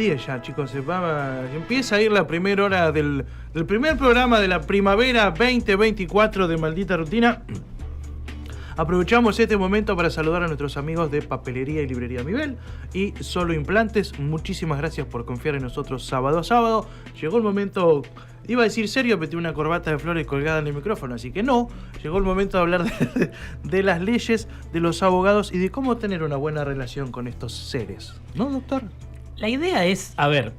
10 ya, chicos. Empieza a ir la primera hora del primer programa de la primavera 2024 de Maldita Rutina. Aprovechamos este momento para saludar a nuestros amigos de Papelería y Librería Mibel y Solo Implantes. Muchísimas gracias por confiar en nosotros sábado a sábado. Llegó el momento, iba a decir serio, pero tengo una corbata de flores colgada en el micrófono, así que no. Llegó el momento de hablar de las leyes, de los abogados y de cómo tener una buena relación con estos seres. ¿No, doctor? La idea es, a ver,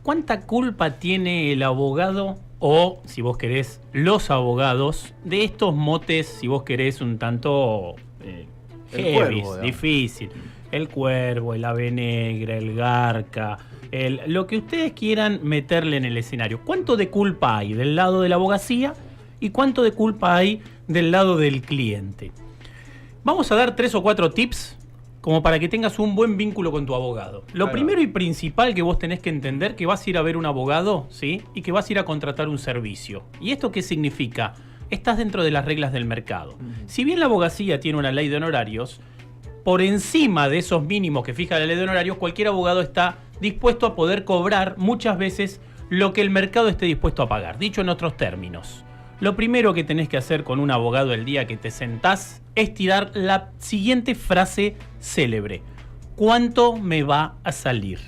¿cuánta culpa tiene el abogado o, si vos querés, los abogados de estos motes, si vos querés, un tanto heavy, difícil? El cuervo, el ave negra, el garca, lo que ustedes quieran meterle en el escenario. ¿Cuánto de culpa hay del lado de la abogacía y cuánto de culpa hay del lado del cliente? Vamos a dar 3 o 4 tips como para que tengas un buen vínculo con tu abogado. Lo primero y principal que vos tenés que entender que vas a ir a ver un abogado, ¿sí? Y que vas a ir a contratar un servicio. ¿Y esto qué significa? Estás dentro de las reglas del mercado. Si bien la abogacía tiene una ley de honorarios, por encima de esos mínimos que fija la ley de honorarios, cualquier abogado está dispuesto a poder cobrar muchas veces lo que el mercado esté dispuesto a pagar. Dicho en otros términos, lo primero que tenés que hacer con un abogado el día que te sentás es tirar la siguiente frase célebre: ¿cuánto me va a salir?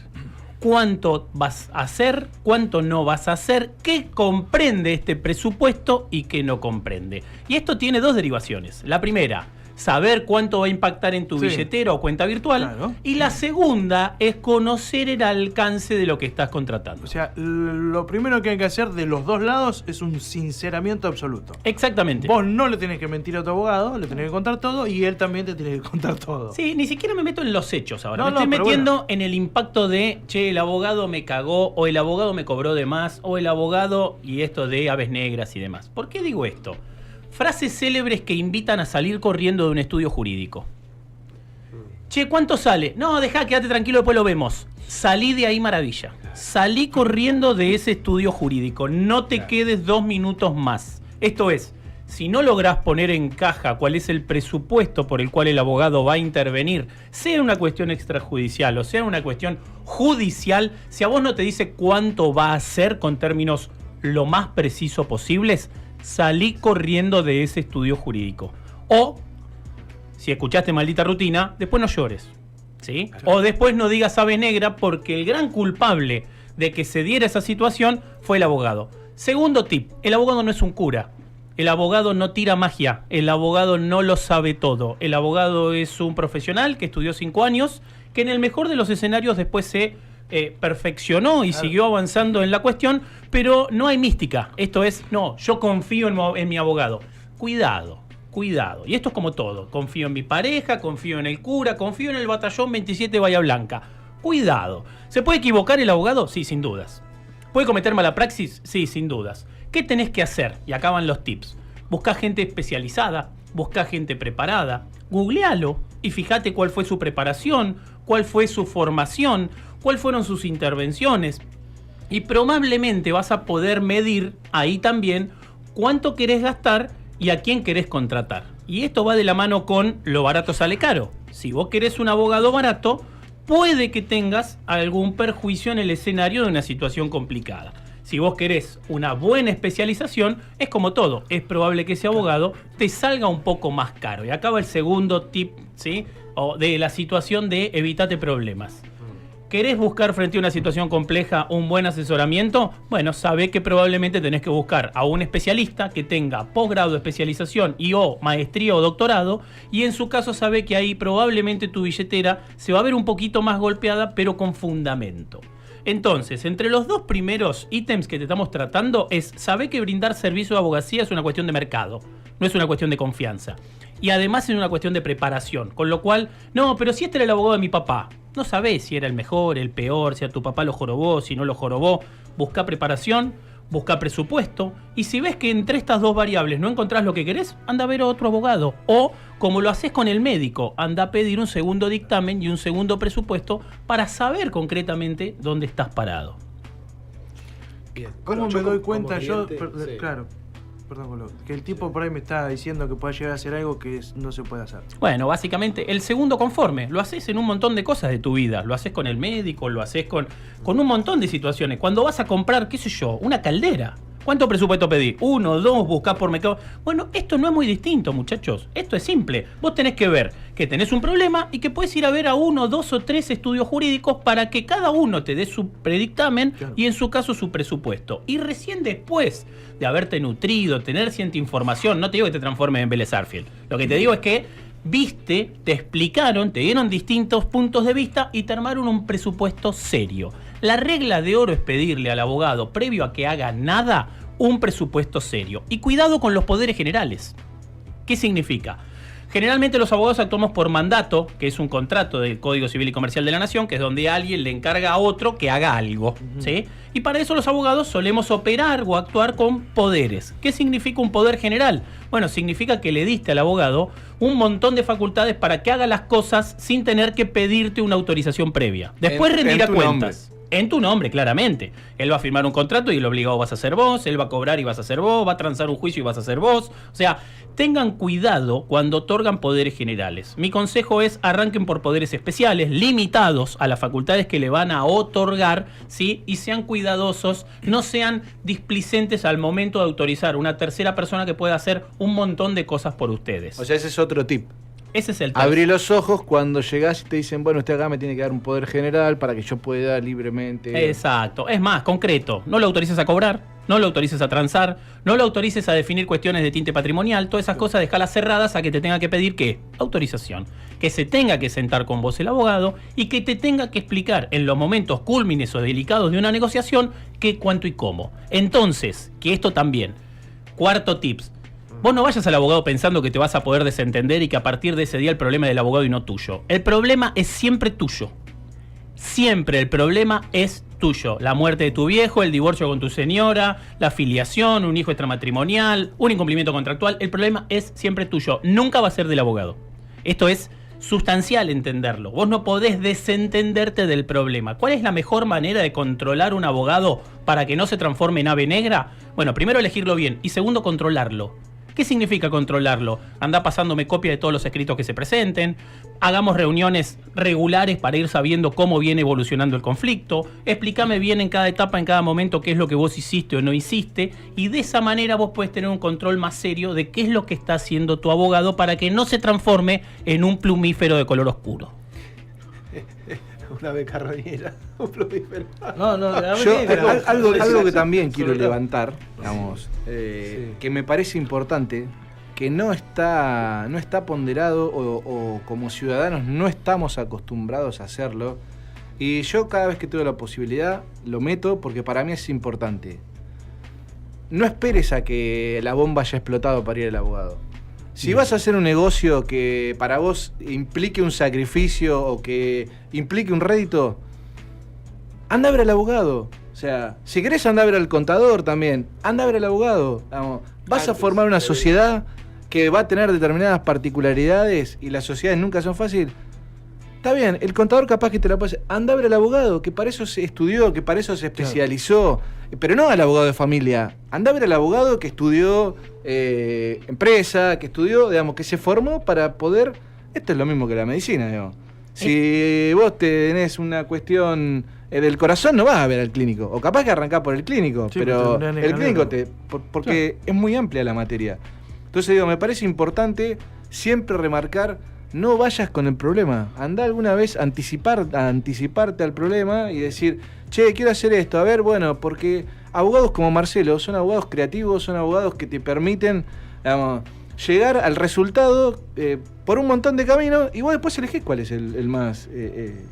¿Cuánto vas a hacer? ¿Cuánto no vas a hacer? ¿Qué comprende este presupuesto y qué no comprende? Y esto tiene 2 derivaciones. La primera, saber cuánto va a impactar en tu billetera o cuenta virtual. Claro. Y la segunda es conocer el alcance de lo que estás contratando. O sea, lo primero que hay que hacer de los dos lados es un sinceramiento absoluto. Exactamente. Vos no le tenés que mentir a tu abogado, le tenés que contar todo y él también te tiene que contar todo. Sí, ni siquiera me meto en los hechos ahora. Me estoy metiendo en el impacto de, che, el abogado me cagó, o el abogado me cobró de más, o el abogado y esto de aves negras y demás. ¿Por qué digo esto? Frases célebres que invitan a salir corriendo de un estudio jurídico. Che, ¿cuánto sale? No, dejá, quédate tranquilo, después lo vemos. Salí de ahí, maravilla. Salí corriendo de ese estudio jurídico. No te quedes 2 minutos más. Esto es, si no lográs poner en caja cuál es el presupuesto por el cual el abogado va a intervenir, sea una cuestión extrajudicial o sea una cuestión judicial, si a vos no te dice cuánto va a hacer con términos lo más preciso posibles, salí corriendo de ese estudio jurídico. O, si escuchaste Maldita Rutina, después no llores, ¿sí? O después no digas ave negra, porque el gran culpable de que se diera esa situación fue el abogado. Segundo tip, el abogado no es un cura. El abogado no tira magia. El abogado no lo sabe todo. El abogado es un profesional que estudió 5 años, que en el mejor de los escenarios después se perfeccionó y siguió avanzando en la cuestión, pero no hay mística. Esto es, no, yo confío en mi abogado. Cuidado, cuidado. Y esto es como todo. Confío en mi pareja, confío en el cura, confío en el batallón 27 Bahía Blanca. Cuidado. ¿Se puede equivocar el abogado? Sí, sin dudas. ¿Puede cometer mala praxis? Sí, sin dudas. ¿Qué tenés que hacer? Y acá van los tips. Buscá gente especializada, buscá gente preparada, googlealo y fíjate cuál fue su preparación, cuál fue su formación, cuáles fueron sus intervenciones. Y probablemente vas a poder medir ahí también cuánto querés gastar y a quién querés contratar. Y esto va de la mano con lo barato sale caro. Si vos querés un abogado barato, puede que tengas algún perjuicio en el escenario de una situación complicada. Si vos querés una buena especialización, es como todo. Es probable que ese abogado te salga un poco más caro. Y acá va el segundo tip, ¿sí? O de la situación de evitate problemas. ¿Querés buscar frente a una situación compleja un buen asesoramiento? Bueno, sabe que probablemente tenés que buscar a un especialista que tenga posgrado de especialización y o maestría o doctorado, y en su caso sabe que ahí probablemente tu billetera se va a ver un poquito más golpeada, pero con fundamento. Entonces, entre los 2 primeros ítems que te estamos tratando es saber que brindar servicio de abogacía es una cuestión de mercado, no es una cuestión de confianza. Y además es una cuestión de preparación, con lo cual, no, pero si este era el abogado de mi papá, no sabés si era el mejor, el peor, si a tu papá lo jorobó, si no lo jorobó. Busca preparación, busca presupuesto, y si ves que entre estas 2 variables no encontrás lo que querés, anda a ver a otro abogado. O, como lo haces con el médico, anda a pedir un segundo dictamen y un segundo presupuesto para saber concretamente dónde estás parado. Bien. ¿Cómo me doy cuenta yo? Sí. Claro. que el tipo por ahí me está diciendo que puede llegar a hacer algo que no se puede hacer. Bueno, básicamente el segundo conforme, lo haces en un montón de cosas de tu vida, lo haces con el médico, lo haces con un montón de situaciones. Cuando vas a comprar, qué sé yo, una caldera, ¿cuánto presupuesto pedís? 1, 2, buscás por mercado. Bueno, esto no es muy distinto, muchachos. Esto es simple. Vos tenés que ver que tenés un problema y que podés ir a ver a 1, 2 o 3 estudios jurídicos para que cada uno te dé su predictamen y en su caso su presupuesto. Y recién después de haberte nutrido, tener cierta información, no te digo que te transformes en Vélez Sarsfield. Lo que te digo es que viste, te explicaron, te dieron distintos puntos de vista y te armaron un presupuesto serio. La regla de oro es pedirle al abogado, previo a que haga nada, un presupuesto serio. Y cuidado con los poderes generales. ¿Qué significa? Generalmente los abogados actuamos por mandato, que es un contrato del Código Civil y Comercial de la Nación, que es donde alguien le encarga a otro que haga algo, ¿sí? Y para eso los abogados solemos operar o actuar con poderes. ¿Qué significa un poder general? Bueno, significa que le diste al abogado un montón de facultades para que haga las cosas sin tener que pedirte una autorización previa. Después rendirá cuentas. En tu nombre, claramente. Él va a firmar un contrato y el obligado vas a ser vos, él va a cobrar y vas a ser vos, va a transar un juicio y vas a ser vos. O sea, tengan cuidado cuando otorgan poderes generales. Mi consejo es arranquen por poderes especiales, limitados a las facultades que le van a otorgar, ¿sí? Y sean cuidadosos, no sean displicentes al momento de autorizar a una tercera persona que pueda hacer un montón de cosas por ustedes. O sea, ese es otro tip. Ese es el tip. Abrí los ojos cuando llegás y te dicen, bueno, usted acá me tiene que dar un poder general para que yo pueda libremente... Exacto. Es más, concreto. No lo autorices a cobrar, no lo autorices a transar, no lo autorices a definir cuestiones de tinte patrimonial. Todas esas cosas dejalas cerradas a que te tenga que pedir, ¿qué? Autorización. Que se tenga que sentar con vos el abogado y que te tenga que explicar en los momentos cúlmines o delicados de una negociación qué, cuánto y cómo. Entonces, que esto también. Cuarto tips. Vos no vayas al abogado pensando que te vas a poder desentender y que a partir de ese día el problema es del abogado y no tuyo. El problema es siempre tuyo. Siempre el problema es tuyo. La muerte de tu viejo, el divorcio con tu señora, la filiación, un hijo extramatrimonial, un incumplimiento contractual. El problema es siempre tuyo. Nunca va a ser del abogado. Esto es sustancial entenderlo. Vos no podés desentenderte del problema. ¿Cuál es la mejor manera de controlar un abogado para que no se transforme en ave negra? Bueno, primero elegirlo bien y segundo controlarlo. ¿Qué significa controlarlo? Anda pasándome copia de todos los escritos que se presenten, hagamos reuniones regulares para ir sabiendo cómo viene evolucionando el conflicto, explícame bien en cada etapa, en cada momento qué es lo que vos hiciste o no hiciste, y de esa manera vos podés tener un control más serio de qué es lo que está haciendo tu abogado para que no se transforme en un plumífero de color oscuro. Una becarroñera, un plumífero. Algo que también quiero levantar, digamos, que me parece importante, que no está ponderado o como ciudadanos no estamos acostumbrados a hacerlo. Y yo cada vez que tengo la posibilidad lo meto porque para mí es importante. No esperes a que la bomba haya explotado para ir al abogado. Si vas a hacer un negocio que para vos implique un sacrificio o que implique un rédito, anda a ver al abogado. O sea, si querés anda a ver al contador también, anda a ver al abogado. Vamos, vas a formar una sociedad que va a tener determinadas particularidades y las sociedades nunca son fáciles. Está bien, el contador capaz que te la pase. Anda a ver al abogado, que para eso se estudió, que para eso se especializó. Pero no al abogado de familia. Anda a ver al abogado que estudió empresa, que estudió, digamos, que se formó para poder... Esto es lo mismo que la medicina, digamos. Si vos tenés una cuestión del corazón, no vas a ver al clínico. O capaz que arrancás por el clínico, sí, pero el clínico porque es muy amplia la materia. Entonces digo, me parece importante siempre remarcar, no vayas con el problema. Andá alguna vez a anticiparte al problema y decir, che, quiero hacer esto. A ver, bueno, porque abogados como Marcelo son abogados creativos, son abogados que te permiten, digamos, llegar al resultado por un montón de caminos y vos después elegís cuál es el más...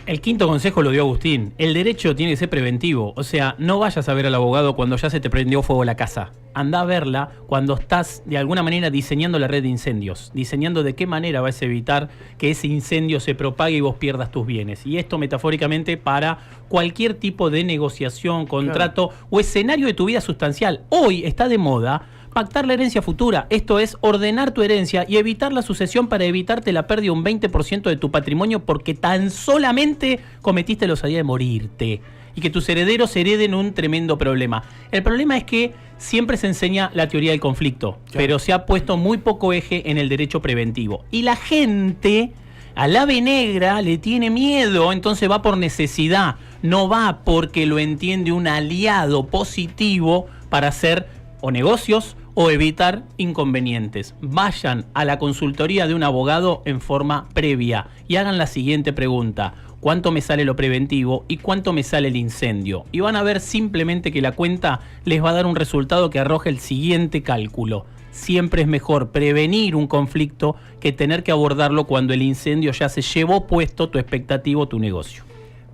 El quinto consejo lo dio Agustín. El derecho tiene que ser preventivo. O sea, no vayas a ver al abogado cuando ya se te prendió fuego la casa. Andá a verla cuando estás de alguna manera diseñando la red de incendios. Diseñando de qué manera vas a evitar que ese incendio se propague y vos pierdas tus bienes. Y esto metafóricamente para cualquier tipo de negociación, contrato o escenario de tu vida sustancial. Hoy está de moda pactar la herencia futura, esto es ordenar tu herencia y evitar la sucesión para evitarte la pérdida de un 20% de tu patrimonio porque tan solamente cometiste la osadía de morirte. y que tus herederos hereden un tremendo problema. El problema es que siempre se enseña la teoría del conflicto, pero se ha puesto muy poco eje en el derecho preventivo. Y la gente al ave negra le tiene miedo, entonces va por necesidad, no va porque lo entiende un aliado positivo para hacer o negocios o evitar inconvenientes. Vayan a la consultoría de un abogado en forma previa y hagan la siguiente pregunta: ¿cuánto me sale lo preventivo y cuánto me sale el incendio? Y van a ver simplemente que la cuenta les va a dar un resultado que arroja el siguiente cálculo. Siempre es mejor prevenir un conflicto que tener que abordarlo cuando el incendio ya se llevó puesto tu expectativa o tu negocio.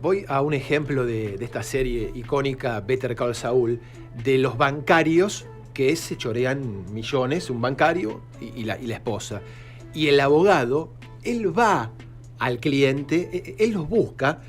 Voy a un ejemplo de esta serie icónica, Better Call Saul, de los bancarios que se chorean millones, un bancario y la esposa. Y el abogado, él va al cliente, él los busca,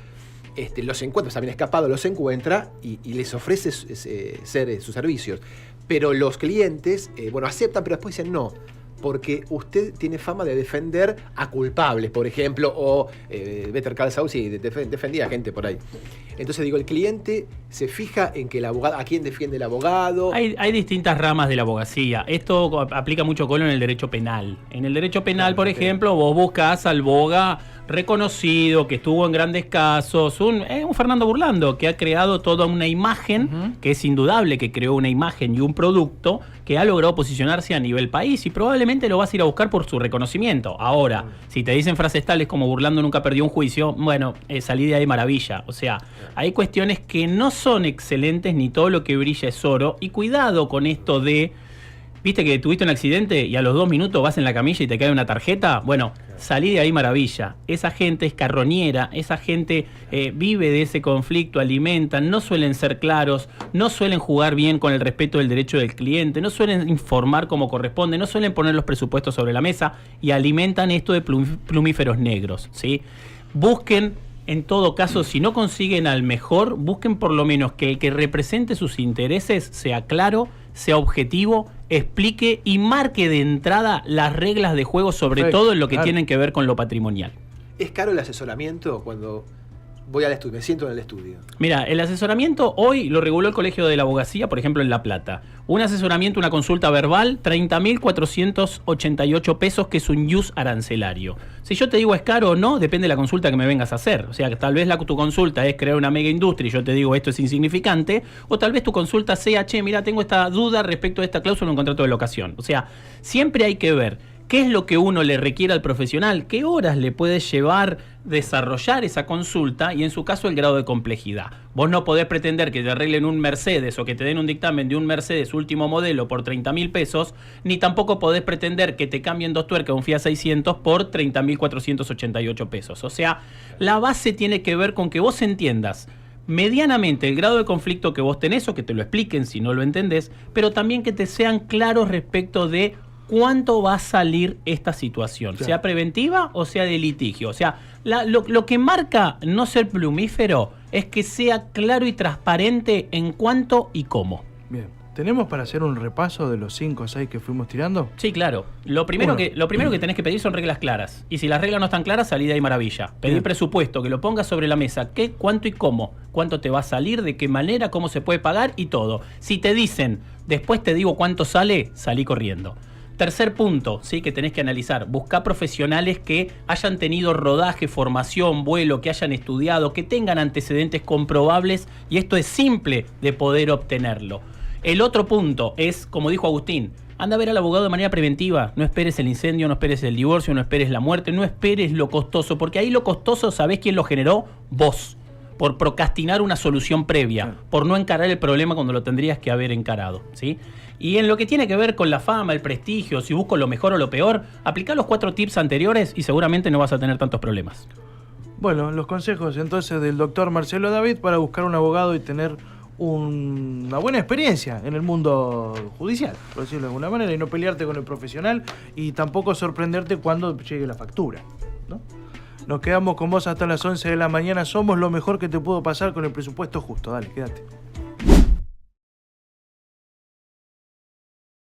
los encuentra, también escapado, los encuentra y les ofrece sus servicios. Pero los clientes, aceptan, pero después dicen no, porque usted tiene fama de defender a culpables, por ejemplo, o Better Call Saul, sí, defendía a gente por ahí. Entonces digo, el cliente se fija en que el abogado, ¿a quién defiende el abogado? Hay distintas ramas de la abogacía. Esto aplica mucho, Colo, en el derecho penal. En el derecho penal, por ejemplo, vos buscás al boga reconocido, que estuvo en grandes casos, un Fernando Burlando, que ha creado toda una imagen, que es indudable que creó una imagen y un producto que ha logrado posicionarse a nivel país, y probablemente lo vas a ir a buscar por su reconocimiento. Ahora, si te dicen frases tales como Burlando nunca perdió un juicio, bueno, salí de ahí maravilla. O sea, hay cuestiones que no son excelentes, ni todo lo que brilla es oro, y cuidado con esto de... ¿Viste que tuviste un accidente y a los 2 minutos vas en la camilla y te cae una tarjeta? Bueno, salí de ahí maravilla. Esa gente es carroñera, esa gente vive de ese conflicto, alimentan, no suelen ser claros, no suelen jugar bien con el respeto del derecho del cliente, no suelen informar como corresponde, no suelen poner los presupuestos sobre la mesa y alimentan esto de plumíferos negros, ¿sí? Busquen, en todo caso, si no consiguen al mejor, busquen por lo menos que el que represente sus intereses sea claro, sea objetivo, explique y marque de entrada las reglas de juego, sobre todo en lo que tienen que ver con lo patrimonial. ¿Es caro el asesoramiento cuando voy al estudio, me siento en el estudio? Mira, el asesoramiento hoy lo reguló el Colegio de la Abogacía, por ejemplo, en La Plata. Un asesoramiento, una consulta verbal, 30.488 pesos, que es un ius arancelario. Si yo te digo es caro o no, depende de la consulta que me vengas a hacer. O sea, que tal vez tu consulta es crear una mega industria y yo te digo esto es insignificante, o tal vez tu consulta sea, mira, tengo esta duda respecto a esta cláusula en un contrato de locación. O sea, siempre hay que ver qué es lo que uno le requiere al profesional, qué horas le puede llevar desarrollar esa consulta y en su caso el grado de complejidad. Vos no podés pretender que te arreglen un Mercedes o que te den un dictamen de un Mercedes último modelo por 30.000 pesos, ni tampoco podés pretender que te cambien 2 tuercas un Fiat 600 por 30.488 pesos. O sea, la base tiene que ver con que vos entiendas medianamente el grado de conflicto que vos tenés, o que te lo expliquen si no lo entendés, pero también que te sean claros respecto de cuánto va a salir esta situación, sea preventiva o sea de litigio. O sea, lo que marca no ser plumífero es que sea claro y transparente en cuánto y cómo. Bien. ¿Tenemos para hacer un repaso de los 5 o 6 que fuimos tirando? Sí, claro. Lo primero que tenés que pedir son reglas claras. Y si las reglas no están claras, salí de ahí maravilla. Pedir presupuesto, que lo pongas sobre la mesa. ¿Qué, cuánto y cómo? ¿Cuánto te va a salir? ¿De qué manera? ¿Cómo se puede pagar? Y todo. Si te dicen, después te digo cuánto sale, salí corriendo. Tercer punto, ¿sí?, que tenés que analizar. Buscar profesionales que hayan tenido rodaje, formación, vuelo, que hayan estudiado, que tengan antecedentes comprobables, y esto es simple de poder obtenerlo. El otro punto es, como dijo Agustín, anda a ver al abogado de manera preventiva. No esperes el incendio, no esperes el divorcio, no esperes la muerte, no esperes lo costoso, porque ahí lo costoso, ¿sabés quién lo generó? Vos. Por procrastinar una solución previa, por no encarar el problema cuando lo tendrías que haber encarado, ¿sí? Y en lo que tiene que ver con la fama, el prestigio, si busco lo mejor o lo peor, aplica los 4 tips anteriores y seguramente no vas a tener tantos problemas. Bueno, los consejos entonces del doctor Marcelo David para buscar un abogado y tener una buena experiencia en el mundo judicial, por decirlo de alguna manera, y no pelearte con el profesional y tampoco sorprenderte cuando llegue la factura, ¿no? Nos quedamos con vos hasta las 11 de la mañana. Somos lo mejor que te pudo pasar con el presupuesto justo. Dale, quédate.